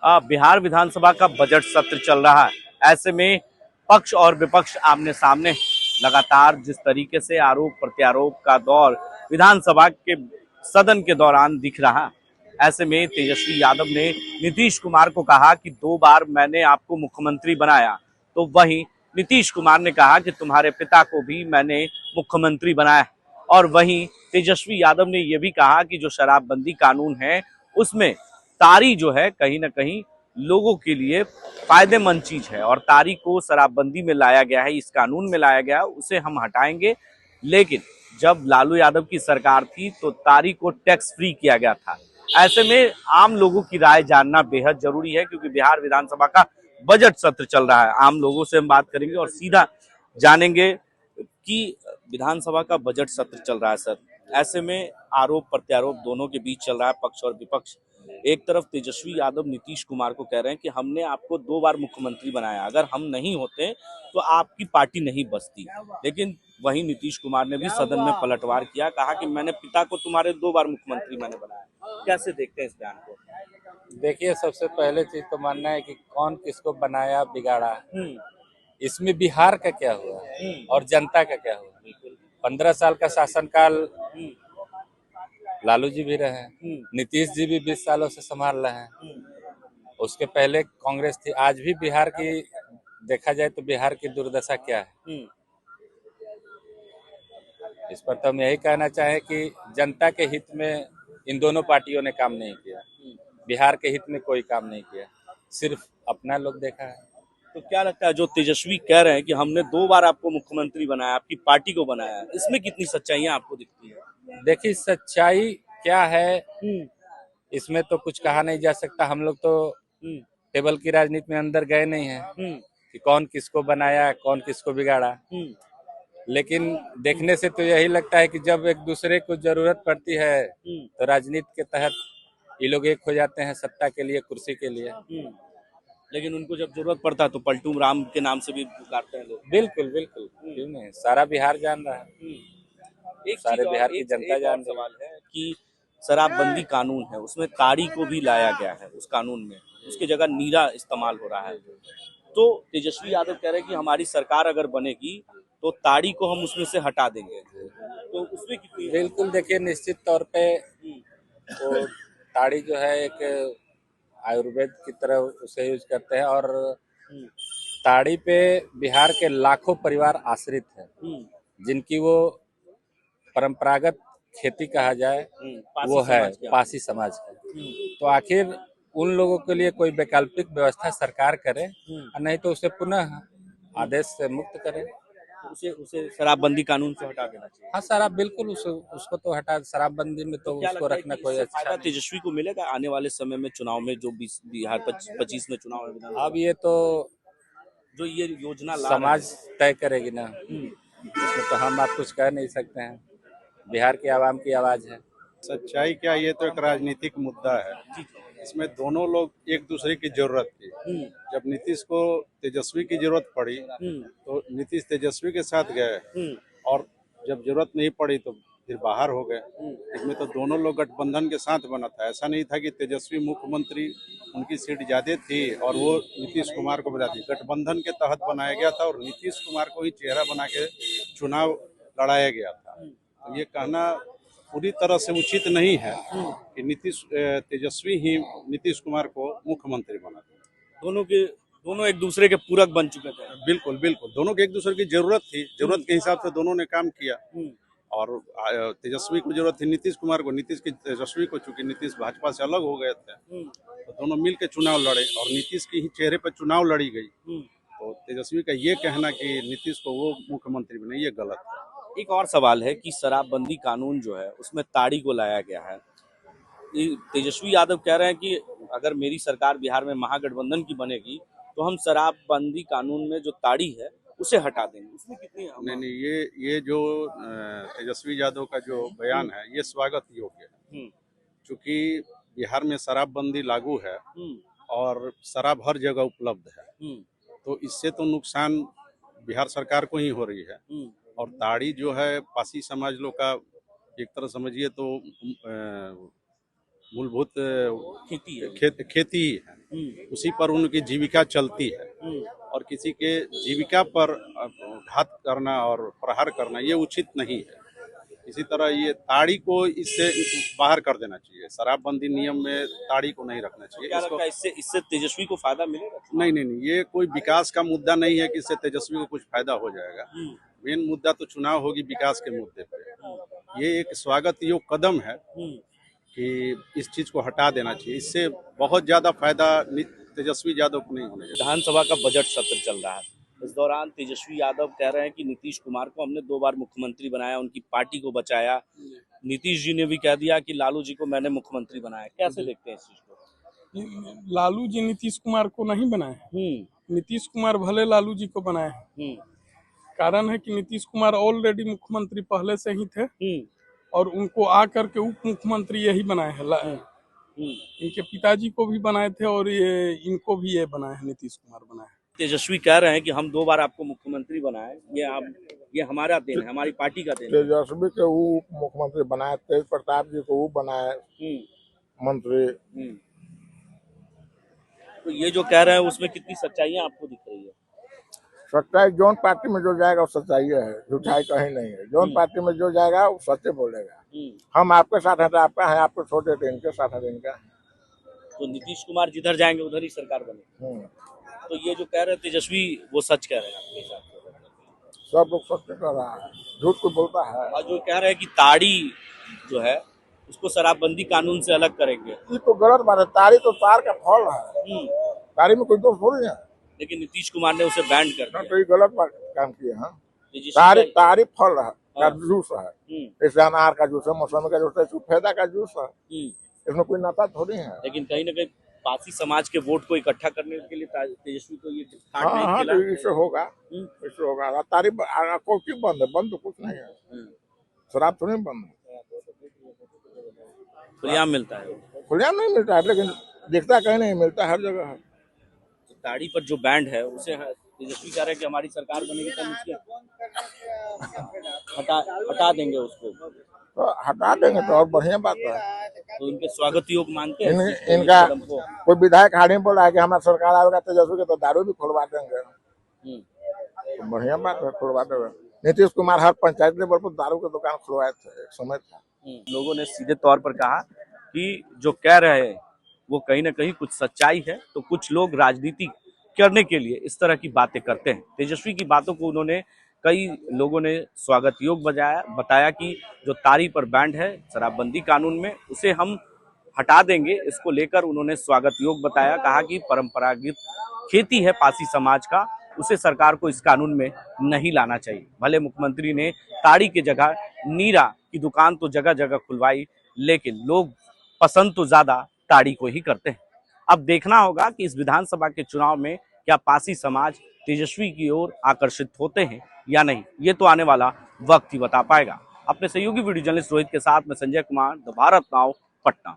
बिहार विधानसभा का बजट सत्र चल रहा है। ऐसे में पक्ष और विपक्ष आमने सामने लगातार जिस तरीके से आरोप प्रत्यारोप का दौर विधानसभा के सदन के दौरान दिख रहा है। ऐसे में तेजस्वी यादव ने नीतीश कुमार को कहा कि 2 बार मैंने आपको मुख्यमंत्री बनाया, तो वहीं नीतीश कुमार ने कहा कि तुम्हारे पिता को भी मैंने मुख्यमंत्री बनाया। और वहीं तेजस्वी यादव ने यह भी कहा कि जो शराबबंदी कानून है उसमें तारी जो है कहीं ना कहीं लोगों के लिए फायदेमंद चीज है और तारी को शराबबंदी में लाया गया है, इस कानून में लाया गया, उसे हम हटाएंगे। लेकिन जब लालू यादव की सरकार थी तो तारी को टैक्स फ्री किया गया था। ऐसे में आम लोगों की राय जानना बेहद जरूरी है क्योंकि बिहार विधानसभा का बजट सत्र चल रहा है। आम लोगों से हम बात करेंगे और सीधा जानेंगे कि विधानसभा का बजट सत्र चल रहा है सर। ऐसे में आरोप प्रत्यारोप दोनों के बीच चल रहा है, पक्ष और विपक्ष। एक तरफ तेजस्वी यादव नीतीश कुमार को कह रहे हैं कि हमने आपको 2 बार मुख्यमंत्री बनाया, अगर हम नहीं होते तो आपकी पार्टी नहीं बचती। लेकिन वहीं नीतीश कुमार ने भी सदन में पलटवार किया, कहा कि मैंने पिता को तुम्हारे 2 बार मुख्यमंत्री मैंने बनाया। कैसे देखते हैं इस बयान को? देखिए, सबसे पहले चीज तो मानना है कि कौन किसको बनाया बिगाड़ा, इसमें बिहार का क्या हुआ और जनता का क्या हुआ। 15 साल का शासनकाल लालू जी भी रहे, नीतीश जी भी 20 सालों से संभाल रहे हैं। उसके पहले कांग्रेस थी। आज भी बिहार की देखा जाए तो बिहार की दुर्दशा क्या है, इस पर तो हम यही कहना चाहें कि जनता के हित में इन दोनों पार्टियों ने काम नहीं किया, बिहार के हित में कोई काम नहीं किया, सिर्फ अपना लोग देखा है। तो क्या लगता है जो तेजस्वी कह रहे हैं कि हमने 2 बार आपको मुख्यमंत्री बनाया, आपकी पार्टी को बनाया, इसमें कितनी सच्चाइयां आपको दिखती है? देखिए, सच्चाई क्या है इसमें तो कुछ कहा नहीं जा सकता। हम लोग तो टेबल की राजनीति में अंदर गए नहीं हैं कि कौन किसको बनाया कौन किसको बिगाड़ा। लेकिन देखने से तो यही लगता है कि जब एक दूसरे को जरूरत पड़ती है तो राजनीति के तहत ये लोग एक हो जाते हैं सत्ता के लिए, कुर्सी के लिए। लेकिन उनको जब जरूरत पड़ता है तो पलटू राम के नाम से भी पुकारते हैं लोग। बिल्कुल बिल्कुल, क्यों नहीं, सारा बिहार जान रहा है, एक सारे बिहार की जनता जान रही है। सवाल है कि शराबबंदी कानून है, उसमें ताड़ी को भी लाया गया है उस कानून में, उसकी जगह नीरा इस्तेमाल हो रहा है। तो तेजस्वी यादव कह रहे हैं कि हमारी सरकार अगर बनेगी तो ताड़ी को हम उसमें से हटा देंगे, तो उसमें कितनी? बिल्कुल, देखिए, निश्चित तौर पे वो ताड़ी जो है एक आयुर्वेद की तरह उसे यूज करते हैं और ताड़ी पे बिहार के लाखों परिवार आश्रित हैं, जिनकी वो परंपरागत खेती कहा जाए वो है पासी समाज का। तो आखिर उन लोगों के लिए कोई वैकल्पिक व्यवस्था सरकार करे और नहीं तो उसे पुनः आदेश से मुक्त करे। उसे उसे शराबबंदी कानून से हटा देना चाहिए। हाँ, शराब बिल्कुल उसको तो हटा, शराबबंदी में तो उसको रखना कोई अच्छा फायदा तेजस्वी को मिलेगा आने वाले समय में चुनाव में, जो बिहार 25 में चुनाव है विधानसभा? अब ये तो जो ये योजना समाज तय करेगी ना, इसमें तो हम आप कुछ कह नहीं सकते हैं, बिहार की आवाम की आवाज है। सच्चाई क्या, ये तो एक राजनीतिक मुद्दा है। इसमें दोनों लोग एक दूसरे की जरूरत थी। जब नीतीश को तेजस्वी की जरूरत पड़ी तो नीतीश तेजस्वी के साथ गए और जब जरूरत नहीं पड़ी तो फिर बाहर हो गए। इसमें तो दोनों लोग गठबंधन के साथ बना था। ऐसा नहीं था कि तेजस्वी मुख्यमंत्री, उनकी सीट ज्यादा थी और वो नीतीश कुमार को बना दी। गठबंधन के तहत बनाया गया था और नीतीश कुमार को ही चेहरा बना के चुनाव लड़ाया गया था। तो ये कहना पूरी तरह से उचित नहीं है कि तेजस्वी ही नीतीश कुमार को मुख्यमंत्री बना दिया। दोनों एक दूसरे के पूरक बन चुके थे। बिल्कुल बिल्कुल, दोनों की एक दूसरे की जरूरत थी, जरूरत के हिसाब से दोनों ने काम किया। और तेजस्वी को जरूरत थी नीतीश कुमार को, नीतीश की तेजस्वी को, चूंकि नीतीश भाजपा से अलग हो गए थे तो दोनों मिल के चुनाव लड़े और नीतीश की ही चेहरे पर चुनाव लड़ी गई। तो तेजस्वी का ये कहना कि नीतीश को वो मुख्यमंत्री बने, ये गलत है। एक और सवाल है कि शराबबंदी कानून जो है उसमें ताड़ी को लाया गया है। तेजस्वी यादव कह रहे हैं कि अगर मेरी सरकार बिहार में महागठबंधन की बनेगी तो हम शराबबंदी कानून में जो ताड़ी है उसे हटा देंगे। उसमें कितनी? नहीं, ये जो तेजस्वी यादव का जो बयान है ये स्वागत योग्य है। चूंकि बिहार में शराबबंदी लागू है और शराब हर जगह उपलब्ध है, तो इससे तो नुकसान बिहार सरकार को ही हो रही है। और ताड़ी जो है पासी समाज लोग का एक तरह समझिए तो मूलभूत खेती ही है। उसी पर उनकी जीविका चलती है, और किसी के जीविका पर घात करना और प्रहार करना ये उचित नहीं है। इसी तरह ये ताड़ी को इससे बाहर कर देना चाहिए। शराबबंदी नियम में ताड़ी को नहीं रखना चाहिए। क्या इसको लगता है इससे इससे तेजस्वी को फायदा मिलेगा? नहीं, ये कोई विकास का मुद्दा नहीं है कि इससे तेजस्वी को कुछ फायदा हो जाएगा। मेन मुद्दा तो चुनाव होगी विकास के मुद्दे पे। ये एक स्वागत योग्य कदम है कि इस चीज को हटा देना चाहिए। इससे बहुत ज्यादा फायदा तेजस्वी यादव को नहीं होने चाहिए। विधानसभा का बजट सत्र चल रहा है। इस दौरान तेजस्वी यादव कह रहे हैं कि नीतीश कुमार को हमने 2 बार मुख्यमंत्री बनाया, उनकी पार्टी को बचाया। नीतीश जी ने भी कह दिया कि लालू जी को मैंने मुख्यमंत्री बनाया। कैसे देखते हैं इस चीज को? लालू जी नीतीश कुमार को नहीं बनाए। नीतीश कुमार भले लालू जी को बनाए। कारण है कि नीतीश कुमार ऑलरेडी मुख्यमंत्री पहले से ही थे और उनको आकर के उप मुख्यमंत्री यही बनाए हैं। इनके पिताजी को भी बनाए थे और ये इनको भी ये बनाए हैं, नीतीश कुमार बनाए। तेजस्वी कह रहे हैं कि हम 2 बार आपको मुख्यमंत्री बनाए, ये हमारा देन है, हमारी पार्टी का देन है। तेजस्वी के उप मुख्यमंत्री बनाए, तेज प्रताप जी को उप बनाए मंत्री। तो ये जो कह रहे हैं उसमें कितनी सच्चाई आपको दिख रही है? सच्चाई जोन पार्टी में जो जाएगा वो सच्चाई है, झूठाई कहीं नहीं है। जोन पार्टी में जो जाएगा वो सच्चे बोलेगा। हम आपके साथ हैं तो आपका है, आपके छोटे थे इनके साथ है इनका। तो नीतीश कुमार जिधर जाएंगे उधर ही सरकार बनेगी। तो ये जो कह रहे हैं तेजस्वी वो सच कह रहे हैं आपके हिसाब से? सब लोग सत्य कर रहा है, झूठ को बोलता है। और जो कह रहे हैं कि ताड़ी जो है उसको शराबबंदी कानून से अलग करेंगे, ये तो गलत बात है। ताड़ी तो तार का फल है, ताड़ी में कोई दोष थोड़ी है। लेकिन नीतीश कुमार ने उसे बैन कर दिया। तो ये गलत काम किए हैं। ताड़ी फल है का जूस है, जैसे अनार का जूस है, मौसमी का जूस है, सफेदा का जूस है। इसमें कोई नाता थोड़ी है। लेकिन कहीं ना कहीं पासी समाज के वोट को इकट्ठा करने के लिए तेजस्वी को ये हाँ, तो इससे होगा, इससे होगा। तारीफ को क्यों बंद है? बंद तो कुछ नहीं है, शराब तो नहीं बंद है। खुलेआम मिलता है, खुलेआम नहीं मिलता है, लेकिन दिखता कहीं नहीं मिलता, हर जगह है। तो ताड़ी पर जो बैंड है उसे तेजस्वी कह रहे हैं कि हमारी सरकार बनेगी तो उसके हटा देंगे उसको। तो हटा देंगे तो और बढ़िया बात है। तो इनके स्वागत योग मानते हैं इनका कोई विधायक हाड़ी में बोला है कि हमारा सरकार आएगा तेजस्वी के तो दारू भी खुलवा देंगे। तो बढ़िया बात है, खुलवा देंगे। नीतीश कुमार हर पंचायत लेवल पर दारू की दुकान खुलवाए थे, एक समय था। लोगों ने सीधे तौर पर कहा कि जो कह रहे हैं वो कहीं ना कहीं कुछ सच्चाई है, तो कुछ लोग राजनीति करने के लिए इस तरह की बातें करते हैं। तेजस्वी की बातों को उन्होंने कई लोगों ने स्वागत योग्य बताया कि जो ताड़ी पर बैंड है शराबबंदी कानून में उसे हम हटा देंगे। इसको लेकर उन्होंने स्वागत योग्य बताया, कहा कि परंपरागत खेती है पासी समाज का, उसे सरकार को इस कानून में नहीं लाना चाहिए। भले मुख्यमंत्री ने ताड़ी की जगह नीरा की दुकान तो जगह जगह खुलवाई, लेकिन लोग पसंद तो ज्यादा ताड़ी को ही करते हैं। अब देखना होगा कि इस विधानसभा के चुनाव में क्या पासी समाज तेजस्वी की ओर आकर्षित होते हैं या नहीं, ये तो आने वाला वक्त ही बता पाएगा। अपने सहयोगी वीडियो जर्नलिस्ट रोहित के साथ में संजय कुमार, द भारत नाउ, पटना।